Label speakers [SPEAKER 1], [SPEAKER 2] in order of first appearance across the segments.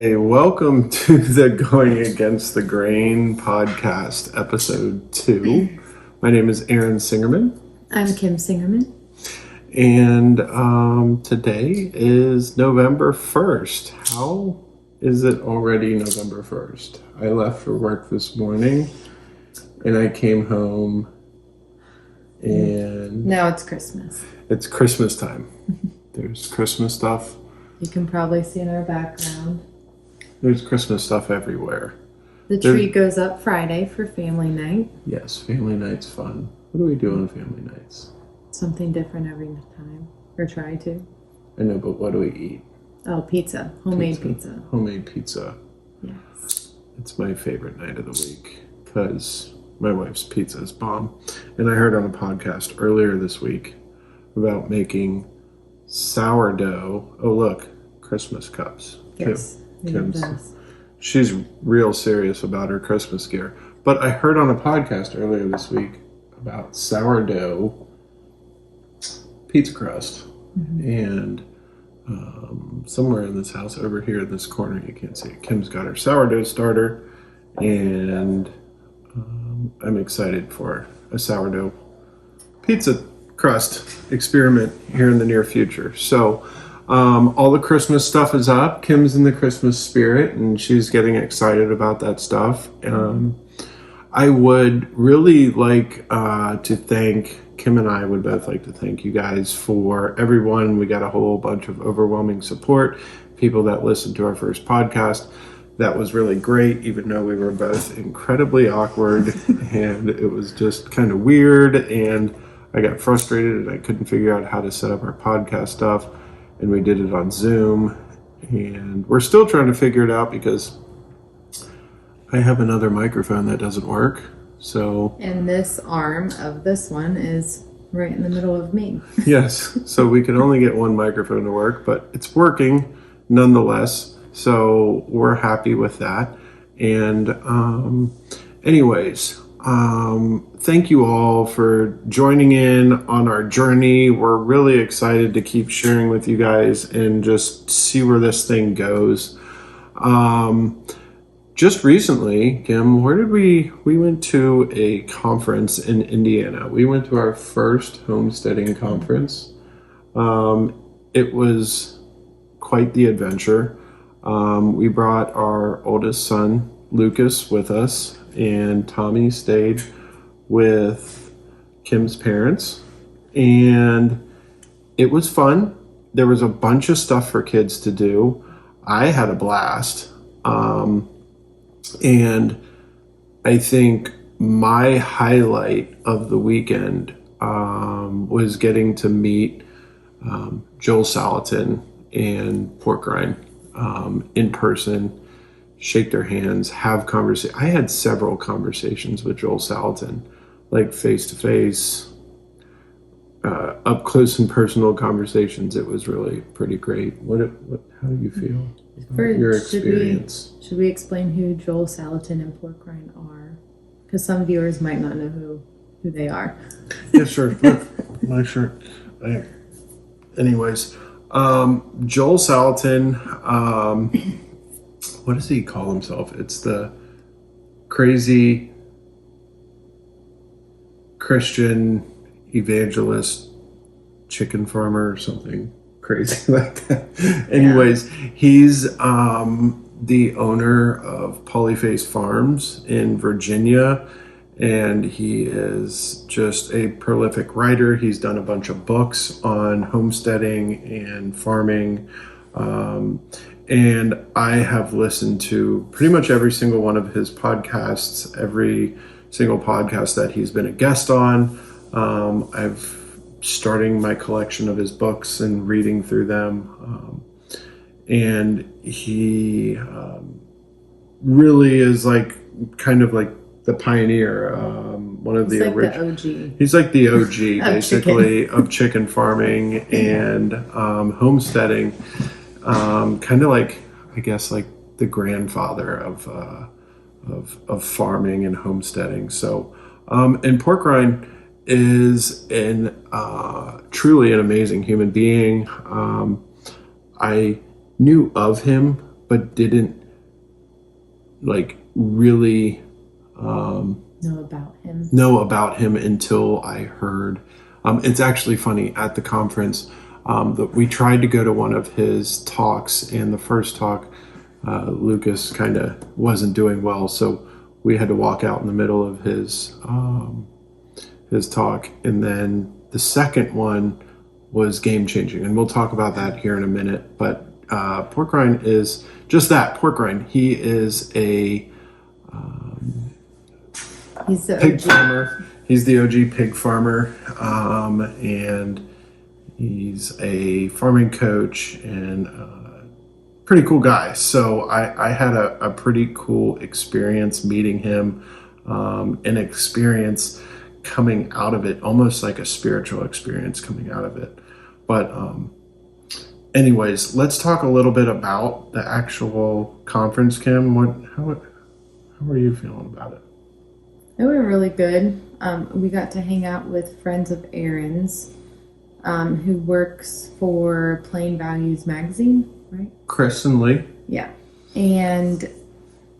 [SPEAKER 1] Hey, welcome to the Going Against the Grain podcast, episode 2. My name is Aaron Singerman.
[SPEAKER 2] I'm Kim Singerman.
[SPEAKER 1] And today is November 1st. How is it already November 1st? I left for work this morning and I came home and...
[SPEAKER 2] Now it's Christmas.
[SPEAKER 1] It's Christmas time. There's Christmas stuff.
[SPEAKER 2] You can probably see in our background.
[SPEAKER 1] There's Christmas stuff everywhere.
[SPEAKER 2] The tree goes up Friday for family night.
[SPEAKER 1] Yes, family night's fun. What do we do on family nights?
[SPEAKER 2] Something different every time. Or try to.
[SPEAKER 1] I know, but what do we eat?
[SPEAKER 2] Oh, pizza. Homemade pizza.
[SPEAKER 1] Homemade pizza.
[SPEAKER 2] Yes.
[SPEAKER 1] It's my favorite night of the week because my wife's pizza is bomb. And I heard on a podcast earlier this week about making sourdough. Oh, look, Christmas cups.
[SPEAKER 2] Yes.
[SPEAKER 1] She's real serious about her Christmas gear. But I heard on a podcast earlier this week about sourdough pizza crust. Mm-hmm. And somewhere in this house over here in this corner, you can't see it, Kim's got her sourdough starter. And I'm excited for a sourdough pizza crust experiment here in the near future. So all the Christmas stuff is up. Kim's in the Christmas spirit and she's getting excited about that stuff. I would really like to thank, Kim and I would both like to thank you guys for everyone. We got a whole bunch of overwhelming support, people that listened to our first podcast. That was really great, even though we were both incredibly awkward and it was just kind of weird. And I got frustrated and I couldn't figure out how to set up our podcast stuff. And we did it on Zoom, and we're still trying to figure it out because I have another microphone that doesn't work. So,
[SPEAKER 2] and this arm of this one is right in the middle of me.
[SPEAKER 1] Yes, so we can only get one microphone to work, but it's working nonetheless. So we're happy with that. And anyways, thank you all for joining in on our journey. We're really excited to keep sharing with you guys and just see where this thing goes. Just recently, Kim, where did we went to a conference in Indiana. We went to our first homesteading conference. It was quite the adventure. We brought our oldest son, Lucas, with us, and Tommy stayed with Kim's parents, and it was fun. There was a bunch of stuff for kids to do. I had a blast. And I think my highlight of the weekend was getting to meet Joel Salatin and Pork Rind in person, shake their hands, have conversation. I had several conversations with Joel Salatin, like face-to-face, up close and personal conversations. It was really pretty great. How do you feel about your experience?
[SPEAKER 2] Should we explain who Joel Salatin and Pork Rind are? Because some viewers might not know who they are.
[SPEAKER 1] Yeah, sure. Look, my shirt. Anyways, Joel Salatin, what does he call himself? It's the crazy Christian evangelist chicken farmer or something crazy like that. Anyways, he's the owner of Polyface Farms in Virginia, and he is just a prolific writer. He's done a bunch of books on homesteading and farming. And I have listened to pretty much every single one of his podcasts, every single podcast that he's been a guest on. I've starting my collection of his books and reading through them. And he really is kind of like the pioneer, one of the original. He's like the OG, basically, of chicken farming and homesteading. Kind of like, I guess, like the grandfather of farming and homesteading. So, and Pork Rind is truly an amazing human being. I knew of him but didn't really know about him until I heard. It's actually funny, at the conference that we tried to go to one of his talks, and the first talk, Lucas kind of wasn't doing well, so we had to walk out in the middle of his talk, and then the second one was game changing, and we'll talk about that here in a minute. But Pork Rind is just that, Pork Rind. He is a
[SPEAKER 2] He's the
[SPEAKER 1] pig
[SPEAKER 2] OG
[SPEAKER 1] farmer. He's the OG pig farmer, and he's a farming coach and pretty cool guy. So I had a pretty cool experience meeting him, an experience coming out of it, almost like a spiritual experience coming out of it. But anyways, let's talk a little bit about the actual conference, Kim. How are you feeling about it?
[SPEAKER 2] They were really good. We got to hang out with friends of Aaron's, who works for Plain Values magazine, right?
[SPEAKER 1] Chris and Lee.
[SPEAKER 2] Yeah. And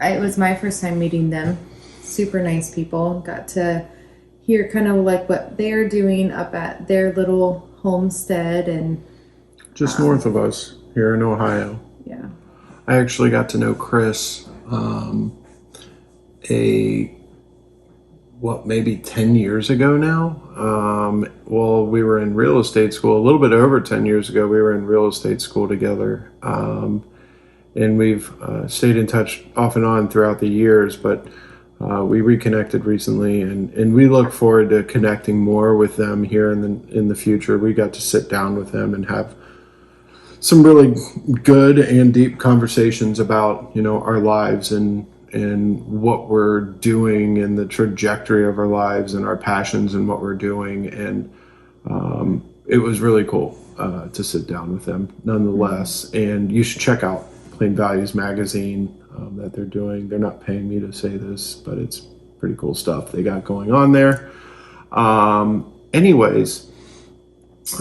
[SPEAKER 2] it was my first time meeting them. Super nice people. Got to hear kind of like what they're doing up at their little homestead, and
[SPEAKER 1] just north of us here in Ohio.
[SPEAKER 2] Yeah.
[SPEAKER 1] I actually got to know Chris maybe 10 years ago now. Well, we were in real estate school a little bit over 10 years ago. We were in real estate school together. And we've stayed in touch off and on throughout the years, but we reconnected recently, and we look forward to connecting more with them here in the future. We got to sit down with them and have some really good and deep conversations about, our lives and what we're doing and the trajectory of our lives and our passions and what we're doing. And it was really cool to sit down with them nonetheless. And you should check out Plain Values magazine that they're doing. They're not paying me to say this, but it's pretty cool stuff they got going on there. Anyways,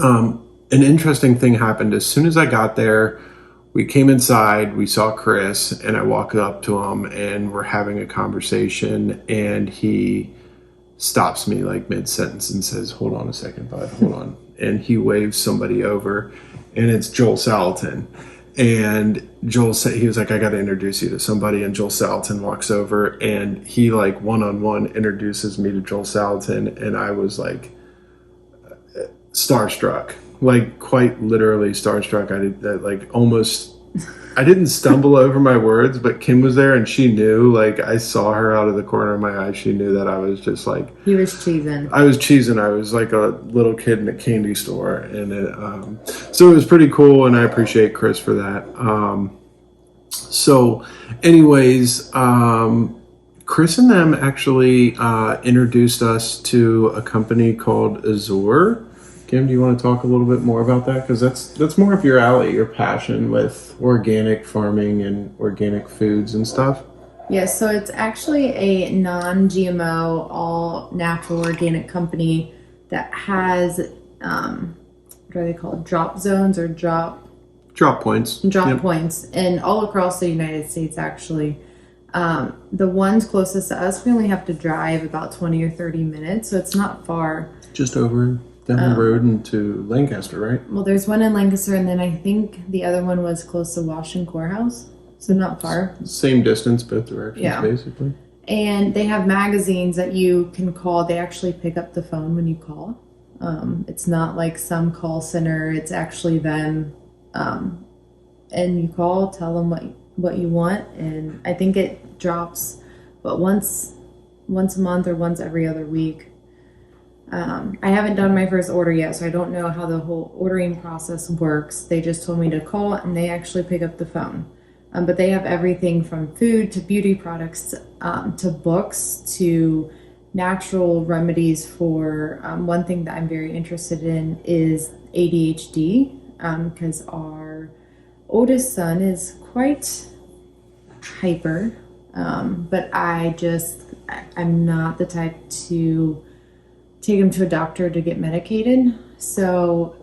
[SPEAKER 1] an interesting thing happened. As soon as I got there, we came inside, we saw Chris, and I walked up to him, and we're having a conversation, and he stops me like mid-sentence and says, "Hold on a second, bud, hold on." And he waves somebody over, and it's Joel Salatin. And Joel said, he was like, "I got to introduce you to somebody." And Joel Salatin walks over, and he like one-on-one introduces me to Joel Salatin, and I was like starstruck. Like quite literally starstruck. I didn't stumble over my words, but Kim was there and she knew, like I saw her out of the corner of my eye. She knew that I was just like,
[SPEAKER 2] he was cheesing.
[SPEAKER 1] I was cheesing. I was like a little kid in a candy store. And so it was pretty cool. And I appreciate Chris for that. So anyways, Chris and them actually introduced us to a company called Azure. Kim, do you want to talk a little bit more about that? Because that's more of your alley, your passion with organic farming and organic foods and stuff.
[SPEAKER 2] Yes, so it's actually a non-GMO, all natural organic company that has, what are they called? Drop zones or drop
[SPEAKER 1] points.
[SPEAKER 2] Drop points, and all across the United States, actually. The ones closest to us, we only have to drive about 20 or 30 minutes, so it's not far.
[SPEAKER 1] Just over down the road into Lancaster, right?
[SPEAKER 2] Well, there's one in Lancaster, and then I think the other one was close to Washington Courthouse, so not far.
[SPEAKER 1] Same distance, both directions, basically.
[SPEAKER 2] And they have magazines that you can call. They actually pick up the phone when you call. It's not like some call center. It's actually them. And you call, tell them what you want, and I think it drops, but once a month or once every other week. I haven't done my first order yet, so I don't know how the whole ordering process works. They just told me to call, and they actually pick up the phone. But they have everything from food to beauty products to books to natural remedies for one thing that I'm very interested in is ADHD, because our oldest son is quite hyper, but I'm not the type to take him to a doctor to get medicated, so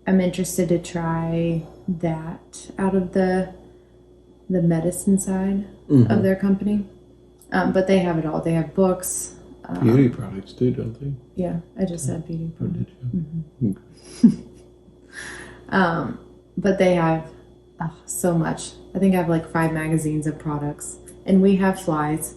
[SPEAKER 2] I'm interested to try that out of the the medicine side of their company. But they have it all. They have books.
[SPEAKER 1] Beauty products too, don't they?
[SPEAKER 2] Yeah, I just said beauty
[SPEAKER 1] Or
[SPEAKER 2] products.
[SPEAKER 1] did you?
[SPEAKER 2] But they have so much. I think I have like 5 magazines of products. And we have flies.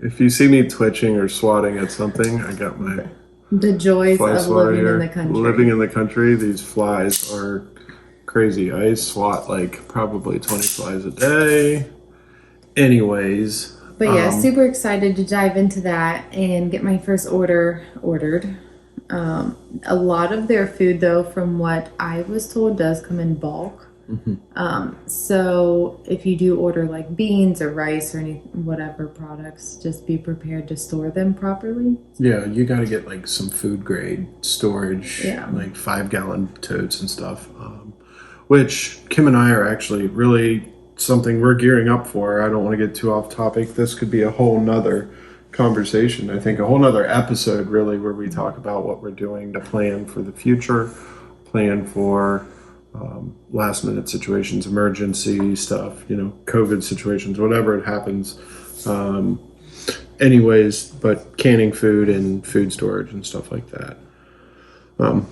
[SPEAKER 1] If you see me twitching or swatting at something, I got my
[SPEAKER 2] The joys
[SPEAKER 1] fly
[SPEAKER 2] of
[SPEAKER 1] swatter
[SPEAKER 2] living
[SPEAKER 1] here.
[SPEAKER 2] in the country.
[SPEAKER 1] Living in the country, these flies are crazy. I swat like probably 20 flies a day. Anyways.
[SPEAKER 2] But yeah, super excited to dive into that and get my first order ordered. A lot of their food, though, from what I was told, does come in bulk. So if you do order like beans or rice or any whatever products, just be prepared to store them properly.
[SPEAKER 1] Yeah, you got to get like some food grade storage,
[SPEAKER 2] Yeah.
[SPEAKER 1] like 5-gallon totes and stuff. Which Kim and I are actually really something we're gearing up for. I don't want to get too off topic. This could be a whole nother conversation. I think a whole nother episode really where we talk about what we're doing to plan for the future, plan for last minute situations, emergency stuff, COVID situations, whatever it happens. Anyways, but canning food and food storage and stuff like that.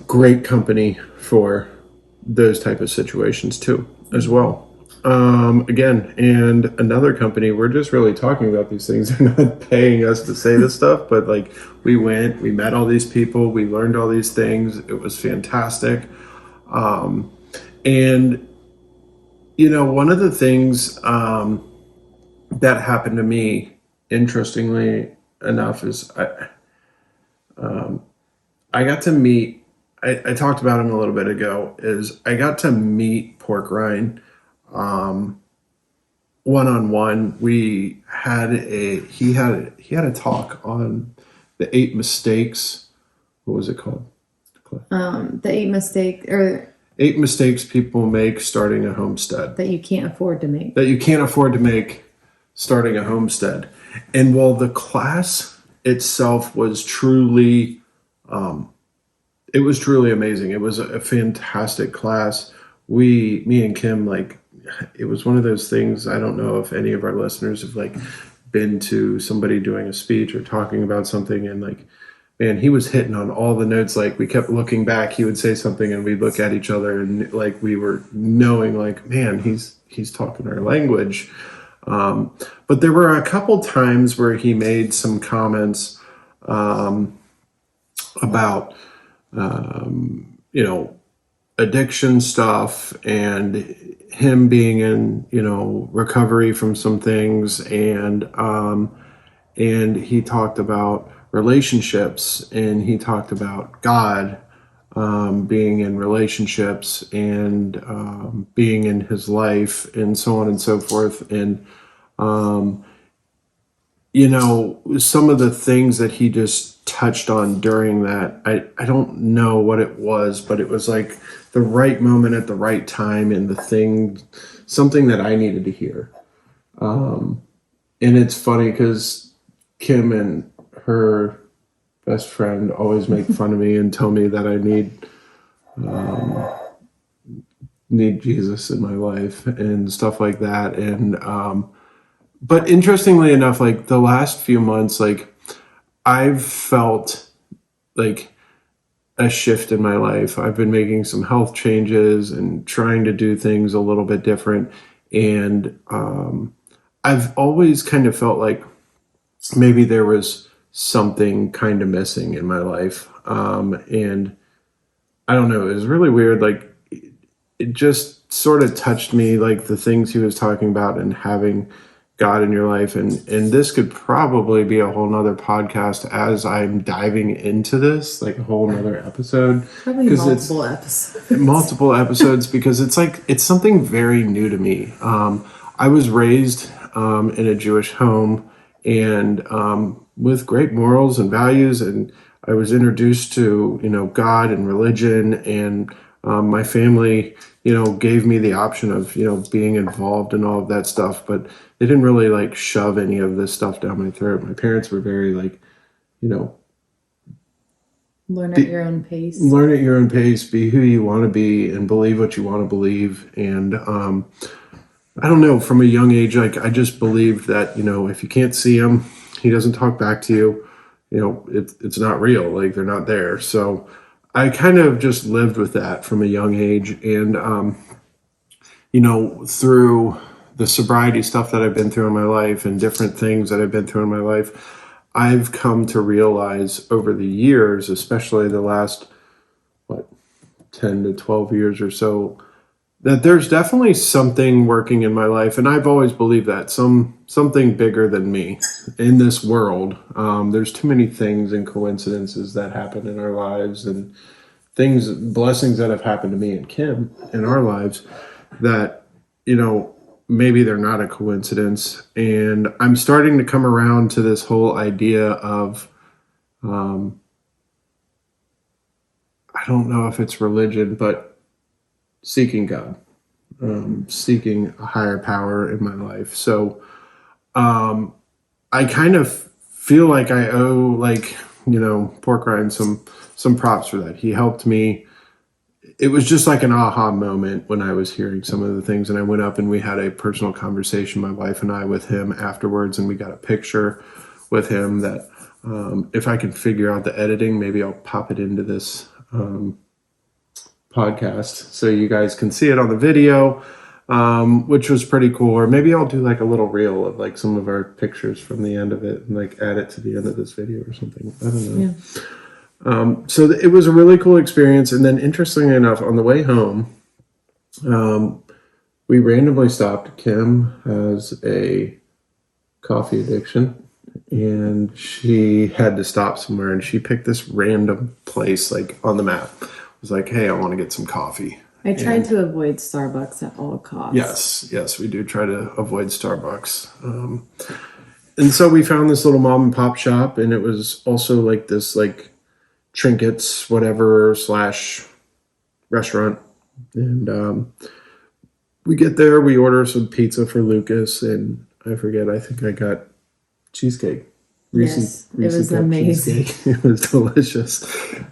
[SPEAKER 1] Great company for those type of situations too, as well. Again, and another company, we're just really talking about these things. They're not paying us to say this stuff, but like we met all these people, we learned all these things. It was fantastic. And one of the things that happened to me, interestingly enough, is I got to meet. I talked about him a little bit ago. Is I got to meet Pork Rind one-on-one. He had a talk on the 8 mistakes. What was it called?
[SPEAKER 2] The
[SPEAKER 1] 8 mistakes people make starting a homestead.
[SPEAKER 2] That you can't afford to make.
[SPEAKER 1] That you can't afford to make starting a homestead. And while the class itself was truly, it was truly amazing. It was a fantastic class. Me and Kim, it was one of those things. I don't know if any of our listeners have been to somebody doing a speech or talking about something, and man, he was hitting on all the notes. We kept looking back. He would say something, and we'd look at each other, and we were knowing, man, he's talking our language. But there were a couple times where he made some comments about, addiction stuff and him being in, recovery from some things, and he talked about relationships, and he talked about God, being in relationships and being in his life, and so on and so forth. And some of the things that he just touched on during that, I don't know what it was, but it was the right moment at the right time, and something that I needed to hear. And it's funny because Kim and her best friend always make fun of me and tell me that I need Jesus in my life and stuff like that. And but interestingly enough, the last few months, I've felt a shift in my life. I've been making some health changes and trying to do things a little bit different. And I've always kind of felt like maybe there was something kind of missing in my life. And I don't know, it was really weird. It just sort of touched me, the things he was talking about and having God in your life. And this could probably be a whole nother podcast as I'm diving into this, a whole nother episode.
[SPEAKER 2] Probably multiple episodes.
[SPEAKER 1] Multiple episodes, because it's something very new to me. I was raised in a Jewish home, and with great morals and values, and I was introduced to God and religion, and my family gave me the option of being involved in all of that stuff, but they didn't really shove any of this stuff down my throat. My parents were very
[SPEAKER 2] learn at your own pace.
[SPEAKER 1] Learn at your own pace, be who you want to be, and believe what you want to believe. And I don't know, from a young age, like I just believed that, if you can't see him, he doesn't talk back to you, it's not real. Like they're not there. So I kind of just lived with that from a young age. And, through the sobriety stuff that I've been through in my life and different things that I've been through in my life, I've come to realize over the years, especially the last, 10 to 12 years or so, that there's definitely something working in my life, and I've always believed that something bigger than me in this world. There's too many things and coincidences that happen in our lives, and blessings that have happened to me and Kim in our lives that maybe they're not a coincidence. And I'm starting to come around to this whole idea of I don't know if it's religion, but seeking God, seeking a higher power in my life. So I kind of feel like I owe, Pork Rind some props for that. He helped me. It was just like an aha moment when I was hearing some of the things, and I went up and we had a personal conversation, my wife and I, with him afterwards, and we got a picture with him that if I can figure out the editing, maybe I'll pop it into this podcast so you guys can see it on the video, which was pretty cool. Or maybe I'll do like a little reel of like some of our pictures from the end of it and like add it to the end of this video or something. I don't know. Yeah. So it was a really cool experience. And then interestingly enough, on the way home, we randomly stopped. Kim has a coffee addiction, and she had to stop somewhere, and she picked this random place like on the map. It was like, hey, I want to get some coffee.
[SPEAKER 2] I tried to avoid Starbucks at all costs.
[SPEAKER 1] Yes, we do try to avoid Starbucks. And so we found this little mom and pop shop, and it was also like this like trinkets, whatever, / restaurant. And we get there, we order some pizza for Lucas, and I think I got cheesecake.
[SPEAKER 2] Reese it was amazing.
[SPEAKER 1] It was delicious.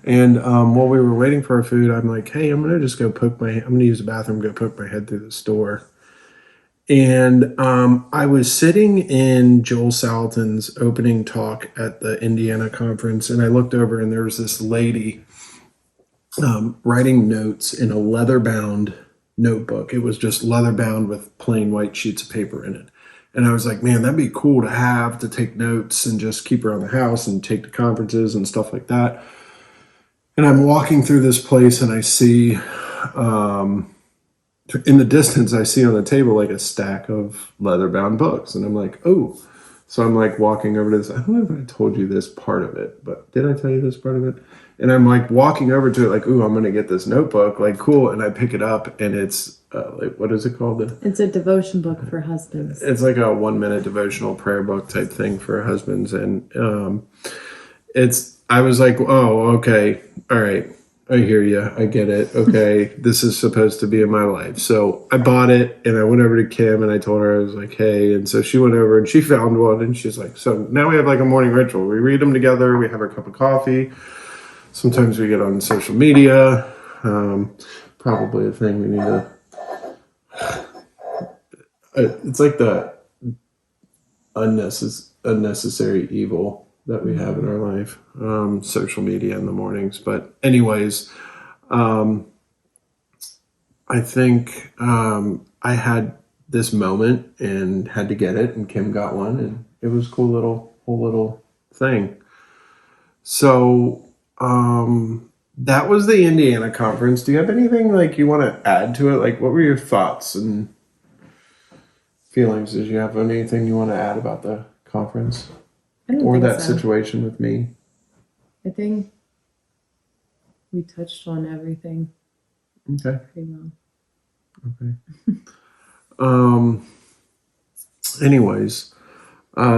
[SPEAKER 1] And while we were waiting for our food, I'm like, hey, I'm going to just go I'm going to use the bathroom, go poke my head through the store. And I was sitting in Joel Salatin's opening talk at the Indiana conference, and I looked over, and there was this lady writing notes in a leather-bound notebook. It was just leather-bound with plain white sheets of paper in it. And I was like, man, that'd be cool to have to take notes and just keep around the house and take to conferences and stuff like that. And I'm walking through this place, and I see, in the distance, I see on the table like a stack of leather-bound books. And I'm like, oh. So I'm like walking over to this. I don't know if I told you this part of it, but did I tell you this part of it? And I'm like walking over to it like, ooh, I'm going to get this notebook. Like, cool. And I pick it up, and it's what is it called?
[SPEAKER 2] It's a devotion book for husbands.
[SPEAKER 1] It's like a 1-minute devotional prayer book type thing for husbands. And I was like, oh, okay. All right. I hear you. I get it. Okay. This is supposed to be in my life. So I bought it, and I went over to Kim, and I told her, I was like, hey. And so she went over and she found one, and she's like, so now we have like a morning ritual. We read them together. We have our cup of coffee. Sometimes we get on social media. Probably a thing we need to. It's like the unnecessary evil that we have in our life. Social media in the mornings. But anyways, I think I had this moment and had to get it, and Kim got one, and it was a whole little thing. So that was the Indiana conference. Do you have anything like you want to add to it? Like, what were your thoughts and feelings? Did you have anything you want to add about the conference or that situation with me?
[SPEAKER 2] I think we touched on everything.
[SPEAKER 1] Okay.
[SPEAKER 2] Pretty well.
[SPEAKER 1] Okay. Anyways,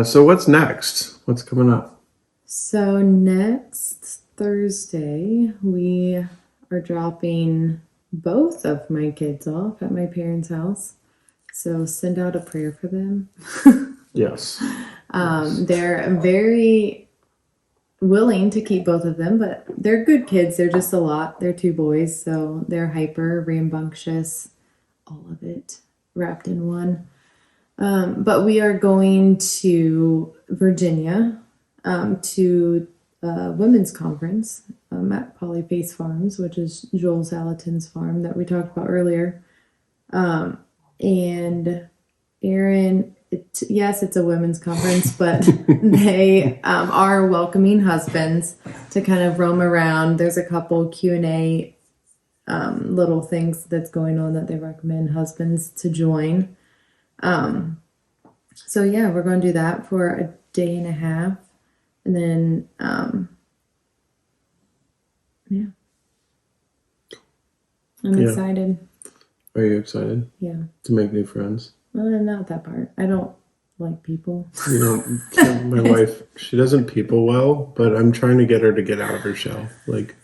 [SPEAKER 1] so what's next? What's coming up?
[SPEAKER 2] So next Thursday, we are dropping both of my kids off at my parents' house. So send out a prayer for them.
[SPEAKER 1] Yes.
[SPEAKER 2] They're very willing to keep both of them, but they're good kids. They're just a lot. They're 2 boys, so they're hyper, rambunctious, all of it. wrapped in one. But we are going to Virginia to a women's conference at Polyface Farms, which is Joel Salatin's farm that we talked about earlier. And Aaron, yes, it's a women's conference, but they are welcoming husbands to kind of roam around. There's a couple Q&A little things that's going on that they recommend husbands to join. So yeah, we're going to do that for a day and a half. And then, yeah. I'm excited.
[SPEAKER 1] Are you excited?
[SPEAKER 2] Yeah.
[SPEAKER 1] To make new friends?
[SPEAKER 2] Well, not that part. I don't like people.
[SPEAKER 1] You know, my wife, she doesn't people well, but I'm trying to get her to get out of her shell. Like,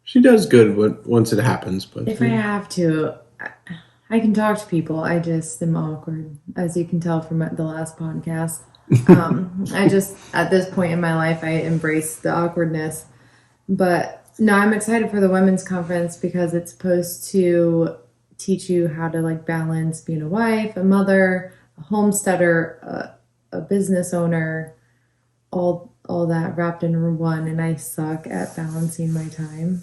[SPEAKER 1] she does good once it happens, but
[SPEAKER 2] if I have to, I can talk to people. I just am awkward, as you can tell from the last podcast. I just, at this point in my life, I embrace the awkwardness. But no, I'm excited for the women's conference because it's supposed to teach you how to like balance being a wife, a mother, a homesteader, a business owner, all that wrapped in one. And I suck at balancing my time.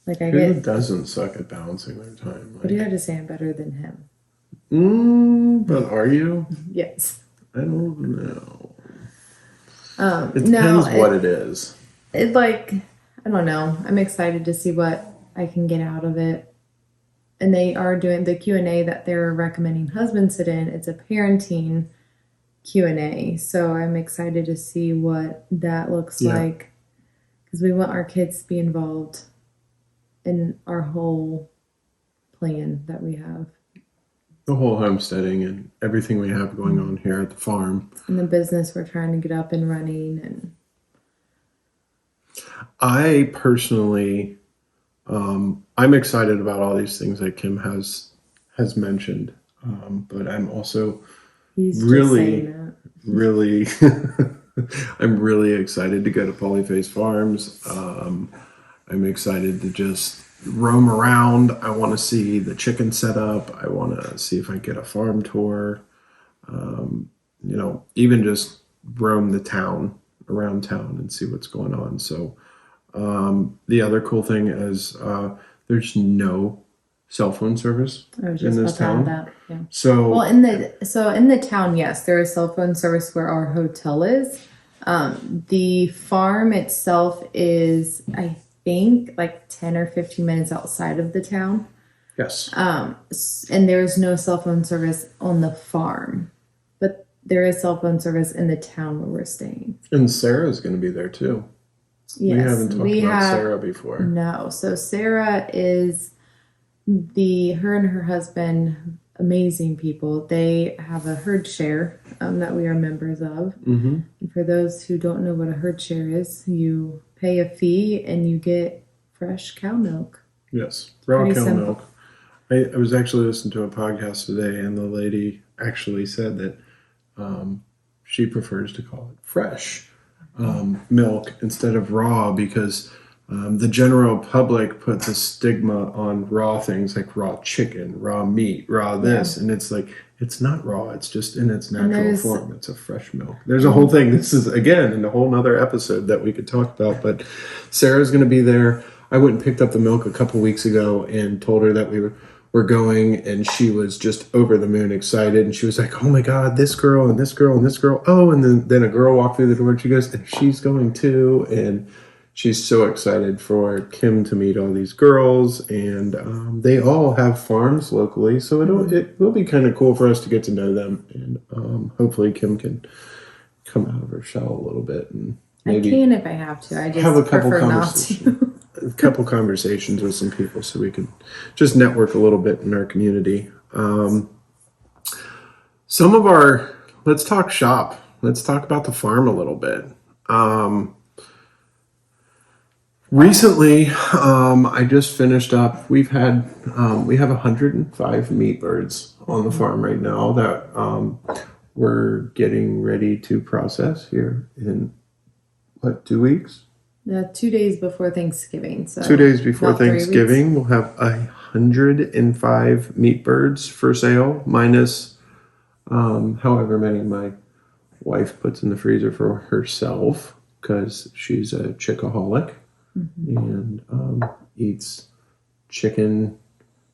[SPEAKER 2] Like
[SPEAKER 1] Who doesn't suck at balancing their time?
[SPEAKER 2] But you have to say I'm better than him.
[SPEAKER 1] But are you?
[SPEAKER 2] Yes.
[SPEAKER 1] I don't know. It depends what it is.
[SPEAKER 2] It like, I don't know. I'm excited to see what I can get out of it. And they are doing the Q&A that they're recommending husbands sit in. It's a parenting Q&A. So I'm excited to see what that looks like. Because we want our kids to be involved in our whole plan that we have.
[SPEAKER 1] The whole homesteading and everything we have going on here at the farm.
[SPEAKER 2] And the business we're trying to get up and running. And
[SPEAKER 1] I personally, I'm excited about all these things that Kim has mentioned. But I'm also really, I'm really excited to go to Polyface Farms. I'm excited to just roam around. I want to see the chicken setup. I want to see if I get a farm tour. You know, even just roam around town and see what's going on. So the other cool thing is there's no cell phone service in this town.
[SPEAKER 2] Yeah.
[SPEAKER 1] So
[SPEAKER 2] well, in the town, yes, there is cell phone service where our hotel is. The farm itself is, I think, like 10 or 15 minutes outside of the town.
[SPEAKER 1] Yes.
[SPEAKER 2] And there's no cell phone service on the farm, but there is cell phone service in the town where we're staying.
[SPEAKER 1] And Sarah's going to be there too.
[SPEAKER 2] Yes,
[SPEAKER 1] we haven't talked about Sarah before.
[SPEAKER 2] No. So Sarah is her and her husband, amazing people. They have a herd share that we are members of. Mm-hmm. And for those who don't know what a herd share is, you pay a fee and you get fresh cow milk.
[SPEAKER 1] Yes, raw cow milk. I was actually listening to a podcast today, and the lady actually said that she prefers to call it fresh milk instead of raw because the general public puts a stigma on raw things like raw chicken, raw meat, raw this, and it's like, it's not raw. It's just in its natural form. It's a fresh milk. There's a whole thing. This is, again, in a whole nother episode that we could talk about, but Sarah's going to be there. I went and picked up the milk a couple weeks ago and told her that we were going, and she was just over the moon excited, and she was like, oh my God, this girl and this girl and this girl. Oh, and then a girl walked through the door and she goes, and she's going too. And she's so excited for Kim to meet all these girls, and they all have farms locally, so it will be kind of cool for us to get to know them, and hopefully Kim can come out of her shell a little bit, and maybe
[SPEAKER 2] I can if I have to. I just
[SPEAKER 1] have a couple
[SPEAKER 2] prefer not to.
[SPEAKER 1] a couple conversations with some people so we can just network a little bit in our community. Let's talk shop. Let's talk about the farm a little bit. Recently, I just finished up. We have 105 meat birds on the farm right now that we're getting ready to process here in 2 weeks?
[SPEAKER 2] 2 days before Thanksgiving. So
[SPEAKER 1] 2 days before
[SPEAKER 2] about 3
[SPEAKER 1] Thanksgiving,
[SPEAKER 2] weeks.
[SPEAKER 1] we'll have 105 meat birds for sale, minus however many my wife puts in the freezer for herself because she's a chickaholic and eats chicken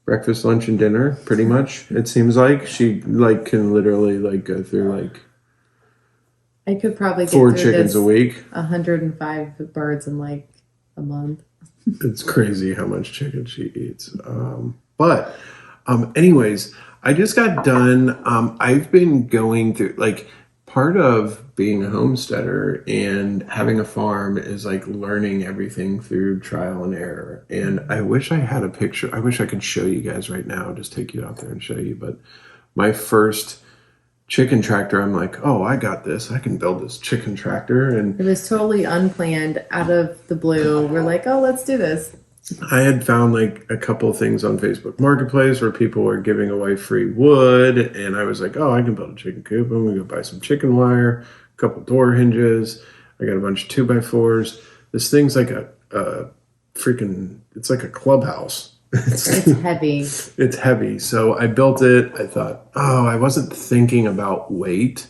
[SPEAKER 1] breakfast, lunch, and dinner pretty much. It seems like she like can literally like go through like
[SPEAKER 2] I could probably get
[SPEAKER 1] 4
[SPEAKER 2] through
[SPEAKER 1] chickens
[SPEAKER 2] this
[SPEAKER 1] a week.
[SPEAKER 2] 105 birds in like a month.
[SPEAKER 1] It's crazy how much chicken she eats. Anyways, I just got done. I've been going through like part of being a homesteader and having a farm is like learning everything through trial and error. And I wish I had a picture. I wish I could show you guys right now, just take you out there and show you. But my first chicken tractor, I'm like, oh, I got this. I can build this chicken tractor. And
[SPEAKER 2] It was totally unplanned, out of the blue. We're like, oh, let's do this.
[SPEAKER 1] I had found like a couple of things on Facebook Marketplace where people were giving away free wood, and I was like, oh, I can build a chicken coop. I'm gonna go buy some chicken wire, a couple door hinges. I got a bunch of 2x4s. This thing's like a freaking, it's like a clubhouse.
[SPEAKER 2] It's heavy.
[SPEAKER 1] It's heavy. So I built it. I thought, oh, I wasn't thinking about weight.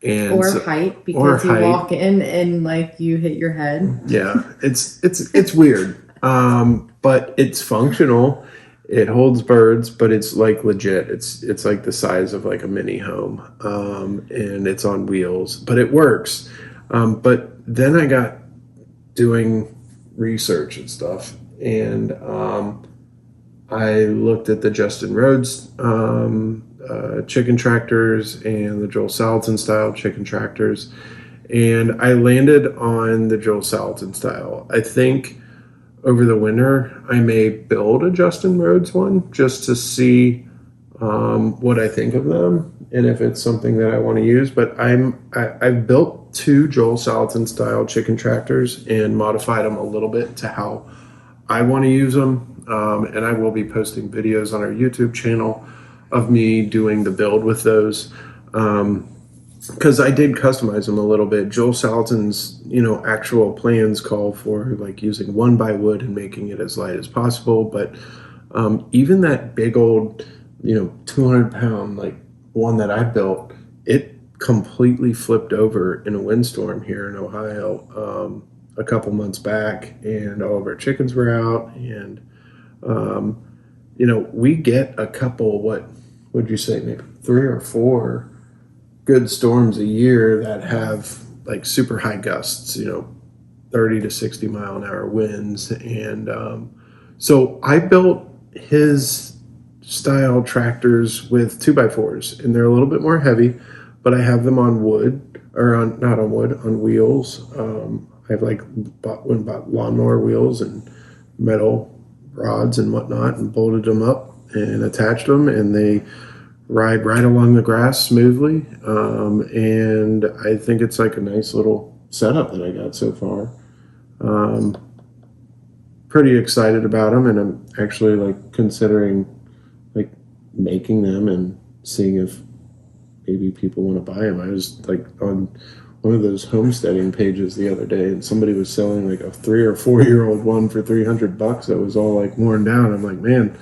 [SPEAKER 1] And
[SPEAKER 2] Or height, because you
[SPEAKER 1] height.
[SPEAKER 2] walk in and like you hit your head.
[SPEAKER 1] Yeah, it's weird. But it's functional. It holds birds, but it's like legit. It's like the size of like a mini home. And it's on wheels, but it works. But then I got doing research and stuff, and I looked at the Justin Rhodes chicken tractors and the Joel Salatin style chicken tractors, and I landed on the Joel Salatin style. I think over the winter I may build a Justin Rhodes one just to see what I think of them and if it's something that I want to use. But I've built 2 Joel Salatin style chicken tractors and modified them a little bit to how I want to use them, and I will be posting videos on our YouTube channel of me doing the build with those, because I did customize them a little bit. Joel Salatin's, actual plans call for like using 1x wood and making it as light as possible. But even that big old, 200-pound like one that I built, it completely flipped over in a windstorm here in Ohio a couple months back, and all of our chickens were out. And we get a couple, what would you say, maybe 3 or 4 good storms a year that have like super high gusts, 30 to 60 mile an hour winds. And so I built his style tractors with 2x4s, and they're a little bit more heavy, but I have them on wood, or not on wood, on wheels. I've bought lawnmower wheels and metal rods and whatnot, and bolted them up and attached them, and they ride right along the grass smoothly. And I think it's like a nice little setup that I got so far. Pretty excited about them, and I'm actually like considering like making them and seeing if maybe people want to buy them. I was like on one of those homesteading pages the other day, and somebody was selling like a 3 or 4 year old one for $300 that was all like worn down. I'm like, man.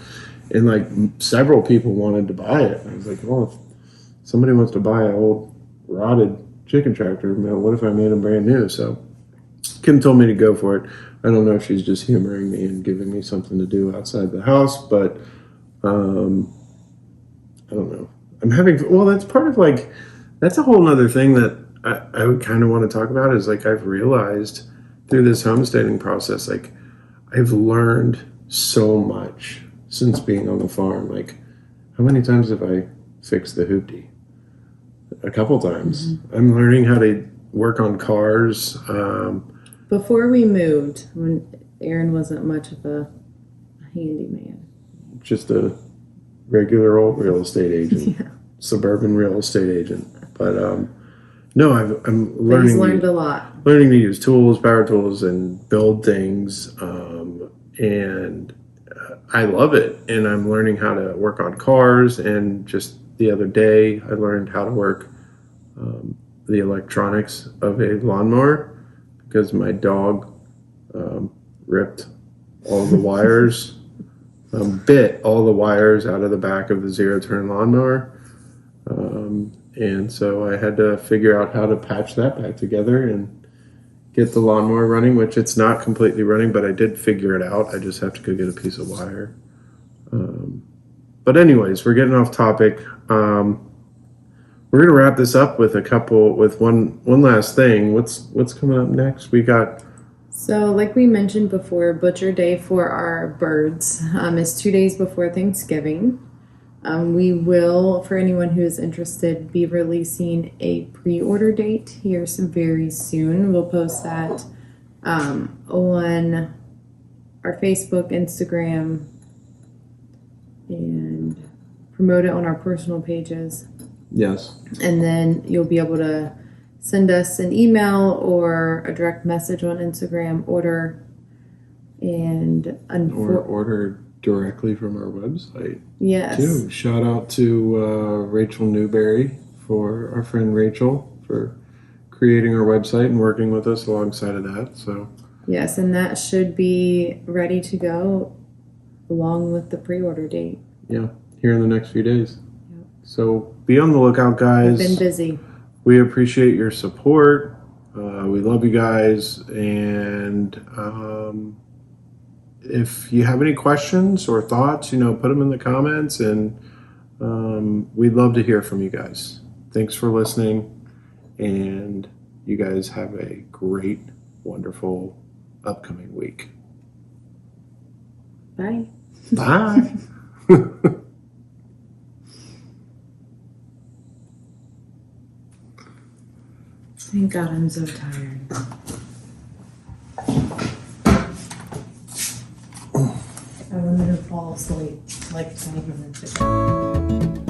[SPEAKER 1] And like several people wanted to buy it. I was like, well, if somebody wants to buy an old rotted chicken tractor, what if I made them brand new? So Kim told me to go for it. I don't know if she's just humoring me and giving me something to do outside the house, but I don't know. That's part of like, that's a whole nother thing that I would kind of want to talk about, is like I've realized through this homesteading process, like I've learned so much since being on the farm. Like, how many times have I fixed the hoopty? A couple times. Mm-hmm. I'm learning how to work on cars.
[SPEAKER 2] Before we moved, when Aaron wasn't much of a handyman.
[SPEAKER 1] Just a regular old real estate agent. Yeah. Suburban real estate agent. But no, I'm learning.
[SPEAKER 2] He's learned a lot.
[SPEAKER 1] Learning to use tools, power tools, and build things. And I love it, and I'm learning how to work on cars. And just the other day, I learned how to work the electronics of a lawnmower, because my dog ripped all the wires bit all the wires out of the back of the zero-turn lawnmower. And so I had to figure out how to patch that back together and get the lawnmower running, which it's not completely running, but I did figure it out. I just have to go get a piece of wire. But anyways, we're getting off topic. We're gonna wrap this up with one last thing. What's coming up next? We got.
[SPEAKER 2] So, like we mentioned before, Butcher Day for our birds is 2 days before Thanksgiving. We will, for anyone who is interested, be releasing a pre-order date here very soon. We'll post that on our Facebook, Instagram, and promote it on our personal pages.
[SPEAKER 1] Yes.
[SPEAKER 2] And then you'll be able to send us an email or a direct message on Instagram, order
[SPEAKER 1] directly from our website.
[SPEAKER 2] Yes.
[SPEAKER 1] Too. Shout out to Rachel Newberry, for our friend Rachel, for creating our website and working with us alongside of that. So
[SPEAKER 2] yes, and that should be ready to go along with the pre-order date.
[SPEAKER 1] Yeah, here in the next few days. Yep. So be on the lookout, guys.
[SPEAKER 2] We've been busy.
[SPEAKER 1] We appreciate your support. We love you guys, and if you have any questions or thoughts, put them in the comments, and we'd love to hear from you guys. Thanks for listening, and you guys have a great, wonderful upcoming week.
[SPEAKER 2] Bye.
[SPEAKER 1] Bye.
[SPEAKER 2] Thank God I'm so tired. I wanted to fall asleep like 20 minutes ago.